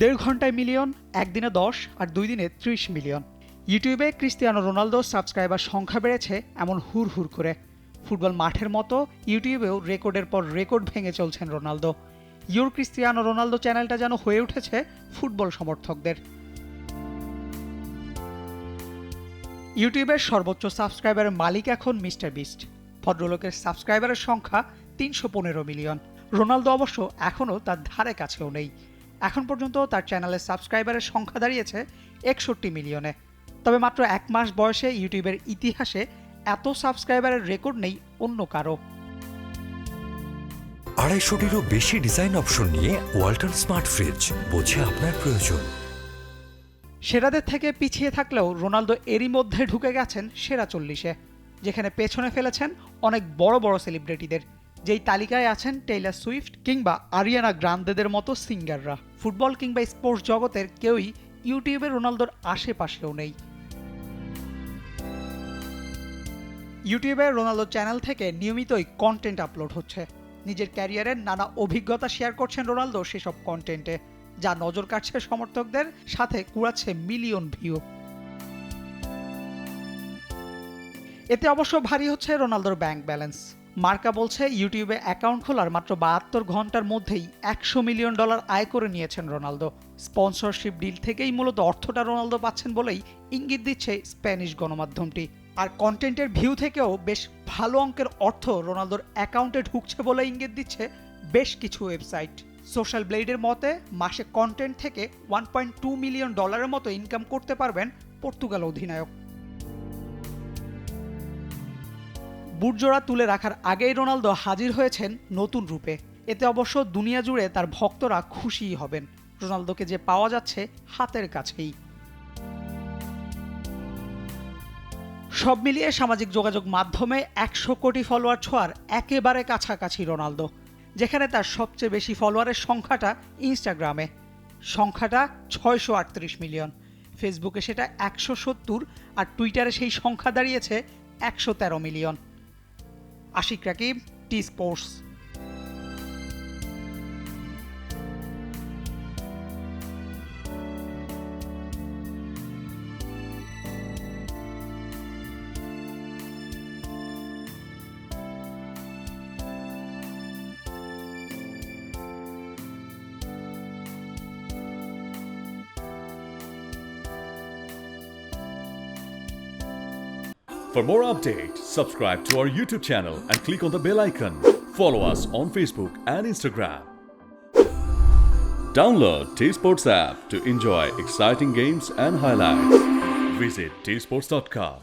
1.5 ঘন্টায় মিলিয়ন, একদিনে 10 আর 2 দিনে 30 মিলিয়ন। ইউটিউবে ক্রিস্টিয়ানো রোনালদোর সাবস্ক্রাইবার সংখ্যা বেড়েছে এমন হুড় করে। ফুটবল মাঠের মতো ইউটিউবেও রেকর্ডের পর রেকর্ড ভেঙে চলছেন রোনালদো। ইউর ক্রিস্টিয়ানো রোনালদো চ্যানেলটা যেন হয়ে উঠেছে ফুটবল সমর্থকদের। ইউটিউবের সর্বোচ্চ সাবস্ক্রাইবারের মালিক এখন মিস্টার বিস্ট। ভদ্রলোকের সাবস্ক্রাইবারের সংখ্যা 315 মিলিয়ন। রোনালদো অবশ্য এখনও তার ধারে কাছেও নেই। এখন পর্যন্ত তার চ্যানেলের সাবস্ক্রাইবারের সংখ্যা দাঁড়িয়েছে 61 মিলিয়নে। তবে মাত্র 1 মাস বয়সে ইউটিউবের ইতিহাসে এত সাবস্ক্রাইবারের রেকর্ড নেই অন্য কারো। 250-টিরও বেশি ডিজাইন অপশন নিয়ে ওয়ালটন স্মার্ট ফ্রিজ, বোঝে আপনার প্রয়োজন। সেরাদের থেকে পিছিয়ে থাকলেও রোনালদো এরই মধ্যে ঢুকে গেছেন সেরা 40-এ, যেখানে পেছনে ফেলেছেন অনেক বড় বড় সেলিব্রিটিদের। যেই তালিকায় আছেন টেইলর সুইফট কিংবা আরিয়ানা গ্রান্দেদের মতো সিঙ্গাররা। ফুটবল কিংবা স্পোর্টস জগতের কেউই ইউটিউবে রোনালদোর আশেপাশেও নেই। ইউটিউবে রোনালদো চ্যানেল থেকে নিয়মিতই কন্টেন্ট আপলোড হচ্ছে। নিজের ক্যারিয়ারের নানা অভিজ্ঞতা শেয়ার করছেন রোনালদো সেসব কন্টেন্টে, যা নজর কাটছে সমর্থকদের, সাথে কুড়াচ্ছে মিলিয়ন ভিউ। এতে অবশ্য ভারী হচ্ছে রোনালদোর ব্যাংক ব্যালেন্স। মার্কা বলছে ইউটিউবে অ্যাকাউন্ট খোলার মাত্র 72 ঘন্টার মধ্যেই $100 মিলিয়ন আয় করে নিয়েছেন রোনালদো। স্পন্সরশিপ ডিল থেকেই মূলত অর্থটা রোনালদো পাচ্ছেন বলেই ইঙ্গিত দিচ্ছে স্প্যানিশ গণমাধ্যমটি। আর কন্টেন্টের ভিউ থেকেও বেশ ভালো অঙ্কের অর্থ রোনালদোর অ্যাকাউন্টে ঢুকছে বলে ইঙ্গিত দিচ্ছে বেশ কিছু ওয়েবসাইট। সোশ্যাল ব্লেডের মতে মাসে কন্টেন্ট থেকে $1.2 মিলিয়ন মতো ইনকাম করতে পারবেন পর্তুগাল অধিনায়ক। বুটজোড়া তুলে রাখার আগেই রোনালদো হাজির হয়েছেন নতুন রূপে। এতে অবশ্য দুনিয়া জুড়ে তার ভক্তরা খুশিই হবেন। রোনালদোকে যে পাওয়া যাচ্ছে হাতের কাছেই। সব মিলিয়ে সামাজিক যোগাযোগ মাধ্যমে 100 কোটি ফলোয়ার ছোঁয়ার একেবারে কাছাকাছি রোনালদো, যেখানে তার সবচেয়ে বেশি ফলোয়ারের সংখ্যাটা ইনস্টাগ্রামে। সংখ্যাটা 638 মিলিয়ন। ফেসবুকে সেটা 170 আর টুইটারে সেই সংখ্যা দাঁড়িয়েছে 113 million. Ashiq Rakib, T sports. For more updates, subscribe to our YouTube channel and click on the bell icon. Follow us on Facebook and Instagram. Download T-Sports app to enjoy exciting games and highlights. Visit tsports.com.